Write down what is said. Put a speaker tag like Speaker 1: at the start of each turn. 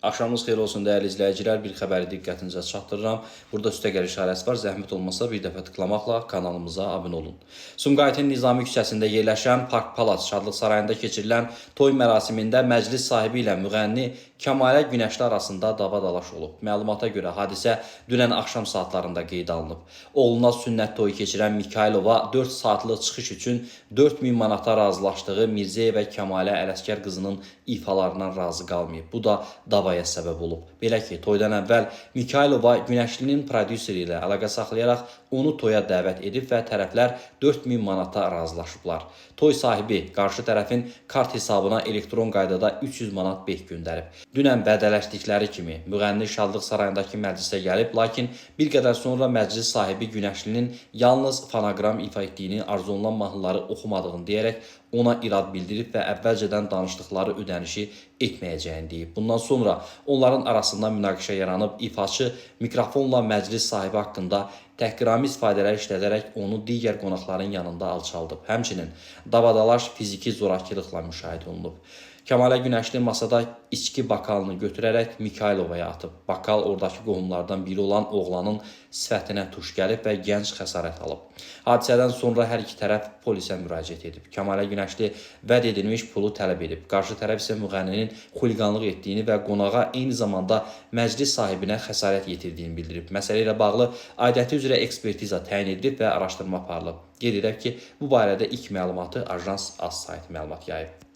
Speaker 1: Axşamınız xeyir olsun dəyərli izləyicilər. Bir xəbəri diqqətinizə çatdırıram. Burada üstəgəl işarəsi var. Zəhmət olmasa bir dəfə tıklamaqla kanalımıza abunə olun. Sumqayıtın Nizami küçəsində yerləşən Park Palas Şadlıq Sarayında keçirilən toy mərasimində məclis sahibi ilə müğənni Kəmalə Günəşli arasında dava-dalaş olub. Məlumata görə hadisə dünən axşam saatlarında qeydə alınıb. Oğluna sünnət toyu keçirən Mikailova 4 saatlıq çıxış üçün 4000 manata razılaşdığı Mirzəyevə Kəmalə Ələskər qızının ifalarından razı qalmayıb. Bu da davaya səbəb olub. Belə ki, toydan əvvəl Mikailova Günəşlinin prodüseri ilə əlaqə saxlayaraq onu toya dəvət edib və tərəflər 4000 manata razılaşıblar. Toy sahibi qarşı tərəfin kart hesabına elektron qaydada 300 manat beh göndərib. Dünən vədələşdikləri kimi müğənni Şadlıq Sarayındakı məclisə gəlib, lakin bir qədər sonra məclis sahibi Günəşlinin yalnız fonoqram ifa etdiyini, arzu olunan mahnıları oxumadığını deyərək ona irad bildirib və əvvəlcədən danışdıqları ödənişi etməyəcəyini deyib. Bundan sonra onların arasında münaqişə yaranıb, ifaçı mikrofonla məclis sahibi haqqında təhqiramiz ifadələr işlədərək onu digər qonaqların yanında alçaldıb. Həmçinin davadalaş fiziki zorakılıqla müşahidə olunub. Kəmalə Günəşli masada içki bakalını götürərək Mikailovaya atıb. Bakal oradakı qohumlardan biri olan oğlanın sifətinə tuş gəlib və gənc xəsarət alıb. Hadisədən sonra hər iki tərəf polisə müraciət edib. Kəmalə Günəşli vəd edilmiş pulu tələb edib. Qarşı tərəf isə müğənninin xuliqanlıq etdiyini və qonağa eyni zamanda məclis sahibinə xəsarət yetirdiyini bildirib. Məsələ ilə bağlı aidiyyəti üzrə ekspertiza təyin edilib və araşdırma aparılıb. Qeyd edək ki, bu barədə ilk məlumatı Ajans.az saytı məlumat yayıb.